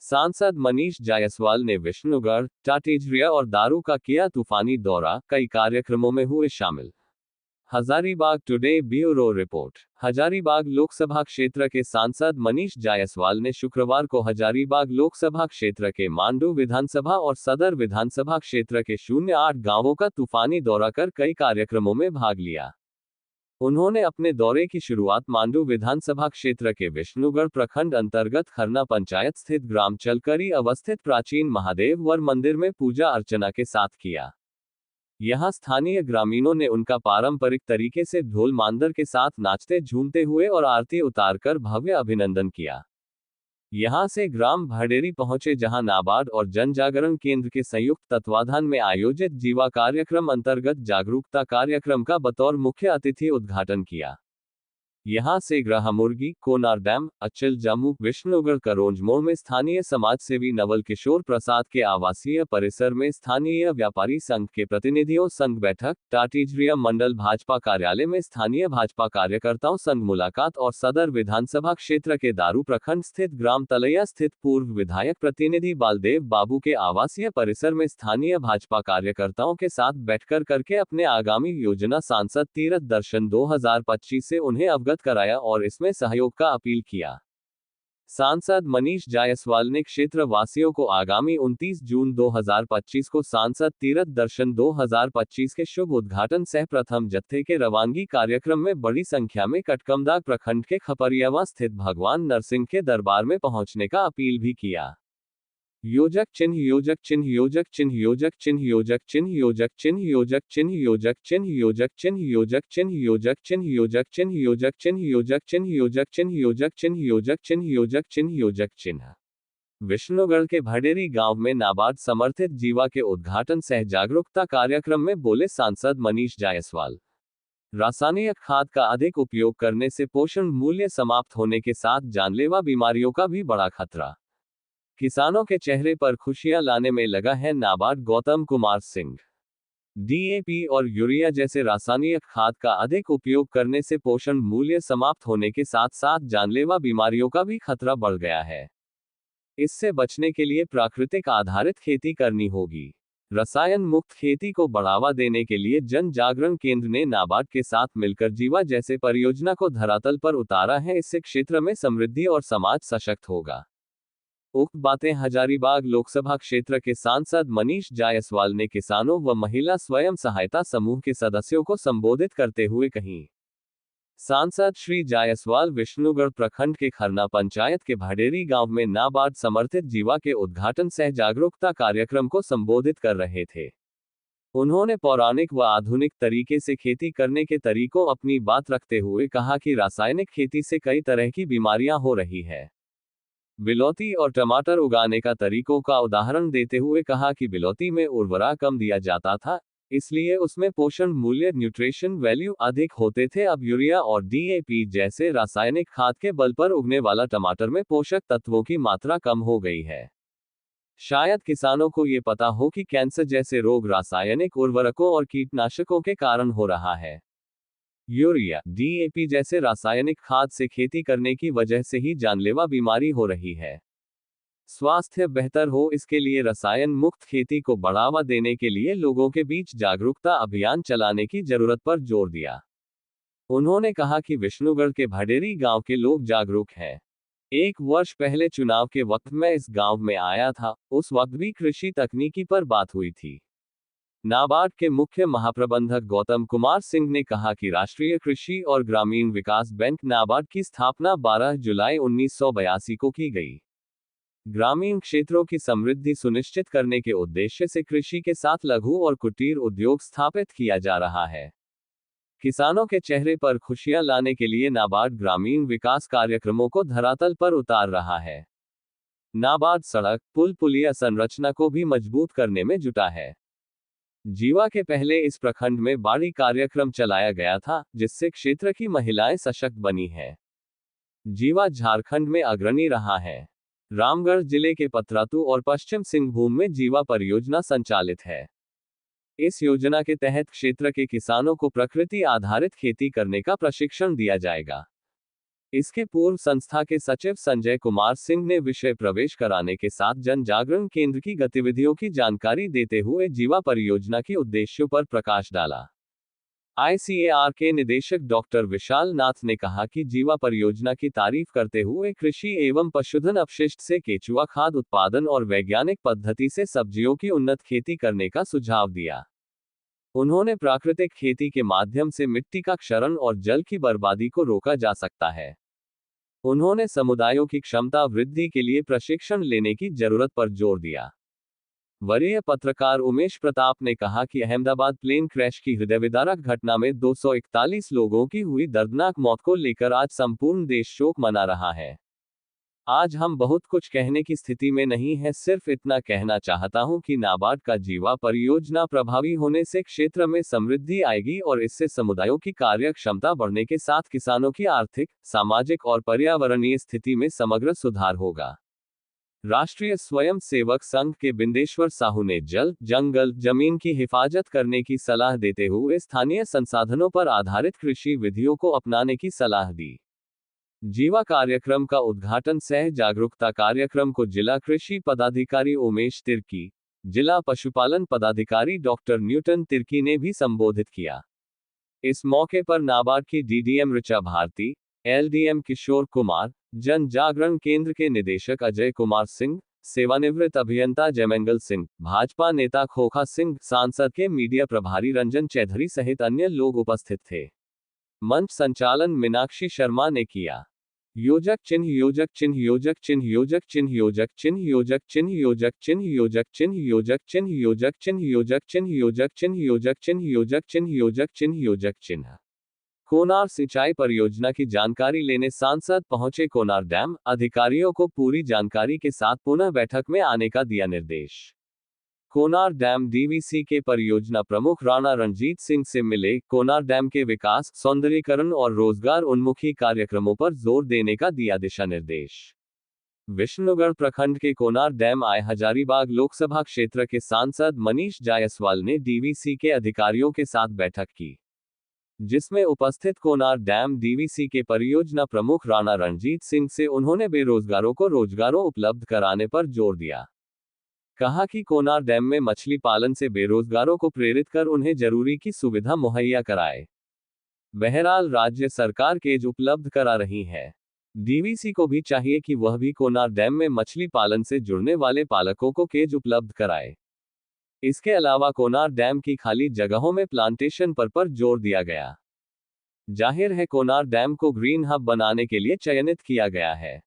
सांसद मनीष जायसवाल ने विष्णुगढ़, टाटीझरिया और दारू का किया तूफानी दौरा, कई कार्यक्रमों में हुए शामिल। Hazaribagh today bureau report. Hazaribagh Lok Sabha क्षेत्र के सांसद मनीष जायसवाल ने शुक्रवार को हजारीबाग लोकसभा क्षेत्र के मांडू विधानसभा और सदर विधानसभा क्षेत्र के 08 गांवों का तूफानी दौरा कर कई कार्यक्रमों में भाग लिया। उन्होंने अपने दौरे की शुरुआत मांडू विधानसभा क्षेत्र के विष्णुगढ़ प्रखंड अंतर्गत खरना पंचायत स्थित ग्राम चलकरी अवस्थित प्राचीन महादेव वर मंदिर में पूजा अर्चना के साथ किया। यहां स्थानीय ग्रामीणों ने उनका पारंपरिक तरीके से ढोल मांदर के साथ नाचते झूमते हुए और आरती उतारकर भव्य अभिनंदन किया। यहां से ग्राम भड़ेरी पहुंचे, जहां नाबार्ड और जन जागरण केंद्र के संयुक्त तत्वाधान में आयोजित जीवा कार्यक्रम अंतर्गत जागरूकता कार्यक्रम का बतौर मुख्य अतिथि उद्घाटन किया। यहां से ग्रह मुर्गी, कोनार डैम, अचल जम्मू, विष्णुगढ़ करोंज मोड़ में स्थानीय समाजसेवी नवल किशोर प्रसाद के आवासीय परिसर में स्थानीय व्यापारी संघ के प्रतिनिधियों संघ बैठक, टाटीझरिया मंडल भाजपा कार्यालय में स्थानीय भाजपा कार्यकर्ताओं संघ मुलाकात और सदर विधानसभा क्षेत्र के दारू प्रखंड स्थित ग्राम तलैया स्थित पूर्व विधायक प्रतिनिधि बालदेव बाबू के आवासीय परिसर में स्थानीय भाजपा कार्यकर्ताओं के साथ बैठकर करके अपने आगामी योजना सांसद तीरथ दर्शन 2025 से उन्हें अवगत कराया और इसमें सहयोग का अपील किया। सांसद मनीष जायसवाल ने क्षेत्र वासियों को आगामी 29 जून 2025 को सांसद तीरथ दर्शन 2025 के शुभ उद्घाटन सह प्रथम जत्थे के रवानगी कार्यक्रम में बड़ी संख्या में कटकमदाग प्रखंड के खपरियावा स्थित भगवान नरसिंह के दरबार में पहुंचने का अपील भी किया। योजक चिन्ह योजक चिन्ह योजक चिन्ह योजक चिन्ह योजक चिन्ह योजक चिन्ह योजक चिन्ह योजक चिन्ह योजक चिन्ह योजक चिन्ह योजक चिन्ह योजक चिन्ह योजक चिन्ह योजक चिन्ह योजक चिन्ह योजक चिन्ह योजक चिन्ह योजक चिन्ह योजक चिन्ह। विष्णुगढ़ के भड़ेरी गांव में नाबार्ड समर्थित जीवा के उद्घाटन सह जागरूकता कार्यक्रम में बोले सांसद मनीष जायसवाल। रासायनिक खाद का अधिक उपयोग करने से पोषण मूल्य समाप्त होने के साथ जानलेवा बीमारियों का भी बड़ा खतरा। किसानों के चेहरे पर खुशियां लाने में लगा है नाबार्ड गौतम कुमार सिंह। डीएपी और यूरिया जैसे रासायनिक खाद का अधिक उपयोग करने से पोषण मूल्य समाप्त होने के साथ साथ जानलेवा बीमारियों का भी खतरा बढ़ गया है। इससे बचने के लिए प्राकृतिक आधारित खेती करनी होगी। रसायन मुक्त खेती को बढ़ावा देने के लिए जन जागरण केंद्र ने नाबार्ड के साथ मिलकर जीवा जैसे परियोजना को धरातल पर उतारा है। इससे क्षेत्र में समृद्धि और समाज सशक्त होगा। उक्त बातें हजारीबाग लोकसभा क्षेत्र के सांसद मनीष जायसवाल ने किसानों व महिला स्वयं सहायता समूह के सदस्यों को संबोधित करते हुए कहीं। सांसद श्री जायसवाल विष्णुगढ़ प्रखंड के खरना पंचायत के भड़ेरी गांव में नाबार्ड समर्थित जीवा के उद्घाटन सह जागरूकता कार्यक्रम को संबोधित कर रहे थे। उन्होंने पौराणिक व आधुनिक तरीके से खेती करने के तरीकों अपनी बात रखते हुए कहा कि रासायनिक खेती से कई तरह की बीमारियां हो रही है। बिलौती और टमाटर उगाने का तरीकों का उदाहरण देते हुए कहा कि बिलौती में उर्वरा कम दिया जाता था, इसलिए उसमें पोषण मूल्य न्यूट्रिशन वैल्यू अधिक होते थे। अब यूरिया और डीएपी जैसे रासायनिक खाद के बल पर उगने वाला टमाटर में पोषक तत्वों की मात्रा कम हो गई है। शायद किसानों को ये पता हो कि कैंसर जैसे रोग रासायनिक उर्वरकों और कीटनाशकों के कारण हो रहा है। यूरिया, डीएपी जैसे रासायनिक खाद से खेती करने की वजह से ही जानलेवा बीमारी हो रही है। स्वास्थ्य बेहतर हो, इसके लिए रसायन मुक्त खेती को बढ़ावा देने के लिए लोगों के बीच जागरूकता अभियान चलाने की जरूरत पर जोर दिया। उन्होंने कहा कि विष्णुगढ़ के भड़ेरी गांव के लोग जागरूक हैं। 1 वर्ष पहले चुनाव के वक्त मैं इस गांव में आया था, उस वक्त भी कृषि तकनीकी पर बात हुई थी। नाबार्ड के मुख्य महाप्रबंधक गौतम कुमार सिंह ने कहा कि राष्ट्रीय कृषि और ग्रामीण विकास बैंक नाबार्ड की स्थापना 12 जुलाई 1982 को की गई। ग्रामीण क्षेत्रों की समृद्धि सुनिश्चित करने के उद्देश्य से कृषि के साथ लघु और कुटीर उद्योग स्थापित किया जा रहा है। किसानों के चेहरे पर खुशियां लाने के लिए नाबार्ड ग्रामीण विकास कार्यक्रमों को धरातल पर उतार रहा है। नाबार्ड सड़क, पुल पुलिया संरचना को भी मजबूत करने में जुटा है। जीवा के पहले इस प्रखंड में बाड़ी कार्यक्रम चलाया गया था, जिससे क्षेत्र की महिलाएं सशक्त बनी हैं। जीवा झारखंड में अग्रणी रहा है। रामगढ़ जिले के पतरातू और पश्चिम सिंहभूम में जीवा परियोजना संचालित है। इस योजना के तहत क्षेत्र के किसानों को प्रकृति आधारित खेती करने का प्रशिक्षण दिया जाएगा। इसके पूर्व संस्था के सचिव संजय कुमार सिंह ने विषय प्रवेश कराने के साथ जन जागरण केंद्र की गतिविधियों की जानकारी देते हुए जीवा परियोजना के उद्देश्यों पर प्रकाश डाला। ICAR के निदेशक डॉक्टर विशाल नाथ ने कहा कि जीवा परियोजना की तारीफ करते हुए कृषि एवं पशुधन अपशिष्ट से केचुआ खाद उत्पादन और वैज्ञानिक पद्धति से सब्जियों की उन्नत खेती करने का सुझाव दिया। उन्होंने प्राकृतिक खेती के माध्यम से मिट्टी का क्षरण और जल की बर्बादी को रोका जा सकता है। उन्होंने समुदायों की क्षमता वृद्धि के लिए प्रशिक्षण लेने की जरूरत पर जोर दिया। वरीय पत्रकार उमेश प्रताप ने कहा कि अहमदाबाद प्लेन क्रैश की हृदयविदारक घटना में 241 लोगों की हुई दर्दनाक मौत को लेकर आज संपूर्ण देश शोक मना रहा है। आज हम बहुत कुछ कहने की स्थिति में नहीं है, सिर्फ इतना कहना चाहता हूं कि नाबार्ड का जीवा परियोजना प्रभावी होने से क्षेत्र में समृद्धि आएगी और इससे समुदायों की कार्य क्षमता बढ़ने के साथ किसानों की आर्थिक, सामाजिक और पर्यावरणीय स्थिति में समग्र सुधार होगा। राष्ट्रीय स्वयं सेवक संघ के बिंदेश्वर साहू ने जल, जंगल, जमीन की हिफाजत करने की सलाह देते हुए स्थानीय संसाधनों पर आधारित कृषि विधियों को अपनाने की सलाह दी। जीवा कार्यक्रम का उद्घाटन सह जागरूकता कार्यक्रम को जिला कृषि पदाधिकारी उमेश तिर्की, जिला पशुपालन पदाधिकारी डॉक्टर न्यूटन तिर्की ने भी संबोधित किया। इस मौके पर नाबार्ड की DDM ऋचा भारती, LDM किशोर कुमार, जन जागरण केंद्र के निदेशक अजय कुमार सिंह, सेवानिवृत्त अभियंता जयमंगल सिंह, भाजपा नेता खोखा सिंह, सांसद के मीडिया प्रभारी रंजन चौधरी सहित अन्य लोग उपस्थित थे। मंच संचालन मीनाक्षी शर्मा ने किया। योजक चिन्ह योजक चिन्ह योजक चिन्ह योजक चिन्ह योजक चिन्ह योजक चिन्ह योजक चिन्ह योजक चिन्ह योजक चिन्ह योजक चिन्ह योजक चिन्ह योजक चिन्ह योजक चिन्ह योजक चिन्ह योजक चिन्ह योजक चिन्ह। कोनार सिंचाई परियोजना की जानकारी लेने सांसद पहुंचे कोनार डैम अधिकारियों को पूरी जानकारी के साथ पुनः बैठक में आने का दिया निर्देश। कोनार डैम DVC के परियोजना प्रमुख राणा रणजीत सिंह से मिले, कोनार डैम के विकास, सौंदर्यीकरण और रोजगार उन्मुखी कार्यक्रमों पर जोर देने का दिया दिशा निर्देश। विष्णुगढ़ प्रखंड के कोनार डैम आए हजारीबाग लोकसभा क्षेत्र के सांसद मनीष जायसवाल ने DVC के अधिकारियों के साथ बैठक की, जिसमें उपस्थित कोनार डैम DVC के परियोजना प्रमुख राणा रणजीत सिंह से उन्होंने बेरोजगारों को रोजगारों उपलब्ध कराने पर जोर दिया। कहा कि कोनार डैम में मछली पालन से बेरोजगारों को प्रेरित कर उन्हें जरूरी की सुविधा मुहैया कराए। बहरहाल राज्य सरकार केज उपलब्ध करा रही है। DVC को भी चाहिए कि वह भी कोनार डैम में मछली पालन से जुड़ने वाले पालकों को केज उपलब्ध कराए। इसके अलावा कोनार डैम की खाली जगहों में प्लांटेशन पर जोर दिया गया। जाहिर है कोनार डैम को ग्रीन हब बनाने के लिए चयनित किया गया है,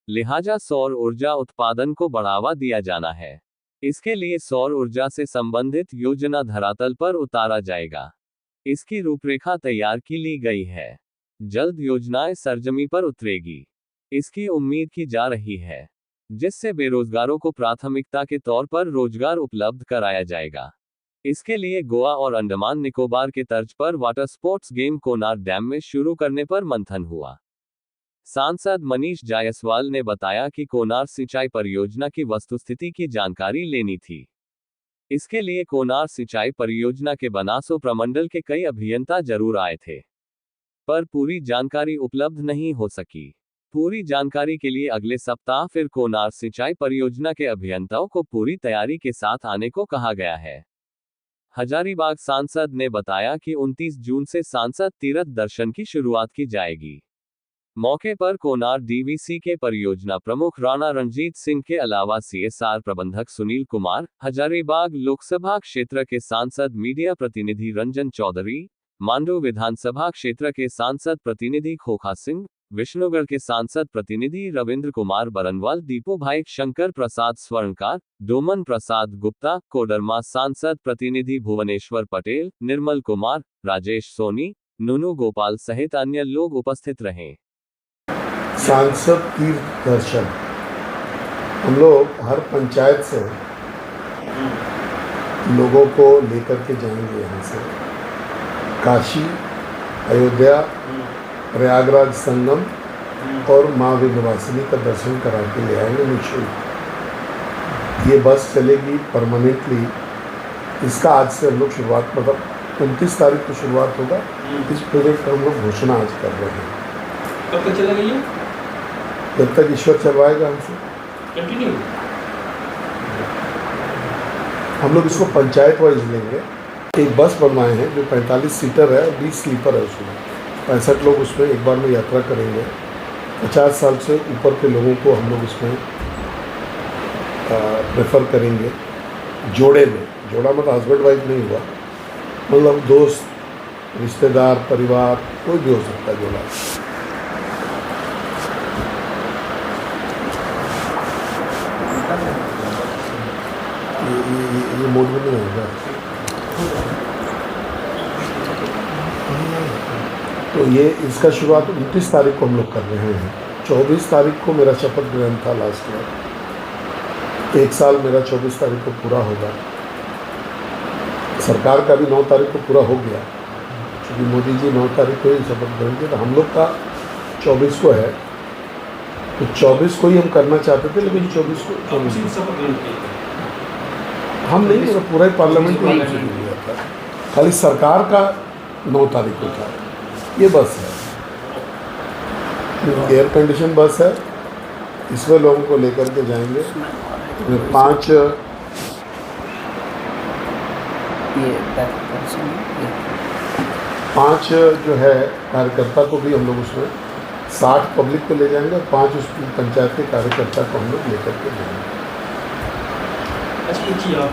लिहाजा सौर ऊर्जा उत्पादन को बढ़ावा दिया जाना है। इसके लिए सौर ऊर्जा से संबंधित योजना धरातल पर उतारा जाएगा। इसकी रूपरेखा तैयार की ली गई है। जल्द योजनाएं सरजमी पर उतरेगी, इसकी उम्मीद की जा रही है, जिससे बेरोजगारों को प्राथमिकता के तौर पर रोजगार उपलब्ध कराया जाएगा। इसके लिए गोवा और अंडमान निकोबार के तर्ज पर water sports game Konar dam में शुरू करने पर मंथन हुआ। सांसद मनीष जायसवाल ने बताया कि कोनार सिंचाई परियोजना की वस्तुस्थिति की जानकारी लेनी थी। इसके लिए कोनार सिंचाई परियोजना के बनासो प्रमंडल के कई अभियंता जरूर आए थे, पर पूरी जानकारी उपलब्ध नहीं हो सकी। पूरी जानकारी के लिए अगले सप्ताह फिर कोनार सिंचाई परियोजना के अभियंताओं को पूरी तैयारी के साथ आने को कहा गया है। हजारीबाग सांसद ने बताया कि 29 जून से सांसद तीर्थ दर्शन की शुरुआत की जाएगी। मौके पर कोनार DVC के परियोजना प्रमुख राणा रणजीत सिंह के अलावा CSR प्रबंधक सुनील कुमार, हजारीबाग लोकसभा क्षेत्र के सांसद मीडिया प्रतिनिधि रंजन चौधरी, मांडू विधानसभा क्षेत्र के सांसद प्रतिनिधि खोखा सिंह, विष्णुगढ़ के सांसद प्रतिनिधि रविंद्र कुमार बरनवाल, दीपू भाई, शंकर प्रसाद स्वर्णकार, डोमन प्रसाद गुप्ता, कोडरमा सांसद प्रतिनिधि भुवनेश्वर पटेल, निर्मल कुमार, राजेश सोनी, नुनू गोपाल सहित अन्य लोग उपस्थित रहे। सांसद तीर्थ दर्शन हम लोग हर पंचायत से लोगों को लेकर के जाएंगे। यहाँ से काशी, अयोध्या, प्रयागराज संगम और माँ विंध्यवासिनी का दर्शन करा के ले आएंगे निःशुल्क। ये बस चलेगी परमानेंटली। इसका आज से हम लोग शुरुआत, मतलब 29 तारीख को शुरुआत होगा। इस प्रोजेक्ट का हम लोग घोषणा आज कर रहे हैं। कब तक चलेगा ये? जब तक ईश्वर चलवाएगा हमसे। कंटिन्यू। हम लोग इसको पंचायत वाइज लेंगे। एक बस बनवाए हैं जो 45 सीटर है और 20 स्लीपर है, उसमें 65 लोग उसमें एक बार में यात्रा करेंगे। 50 साल से ऊपर के लोगों को हम लोग इसमें प्रेफर करेंगे। जोड़े में, जोड़ा मतलब हस्बैंड वाइफ नहीं हुआ, मतलब दोस्त, रिश्तेदार, परिवार, कोई भी हो सकता है जोड़ा। ये मोड में नहीं होगा। तो ये इसका शुरुआत 29 तारीख को हम लोग कर रहे हैं। 24 तारीख को मेरा शपथ ग्रहण था लास्ट ईयर। 1 साल मेरा 24 तारीख को पूरा होगा। सरकार का भी 9 तारीख को पूरा हो गया, क्योंकि मोदी जी 9 तारीख को ही शपथ ग्रहण किया। तो हम लोग का 24 को है, तो 24 को ही हम करना चाहते थे, लेकिन 24 को शपथ ग्रहण किया हम नहीं, मतलब पूरा ही पार्लियामेंट में लिया था। खाली सरकार का 9 तारीख को था। ये बस है, एयर कंडीशन बस है, इसमें लोगों को लेकर के जाएंगे। 5 जो है कार्यकर्ता को भी हम लोग उसमें 60 पब्लिक को ले जाएंगे और 5 उस पंचायत के कार्यकर्ता को हम लोग लेकर के जाएंगे। अच्छा, एक चीज़ आप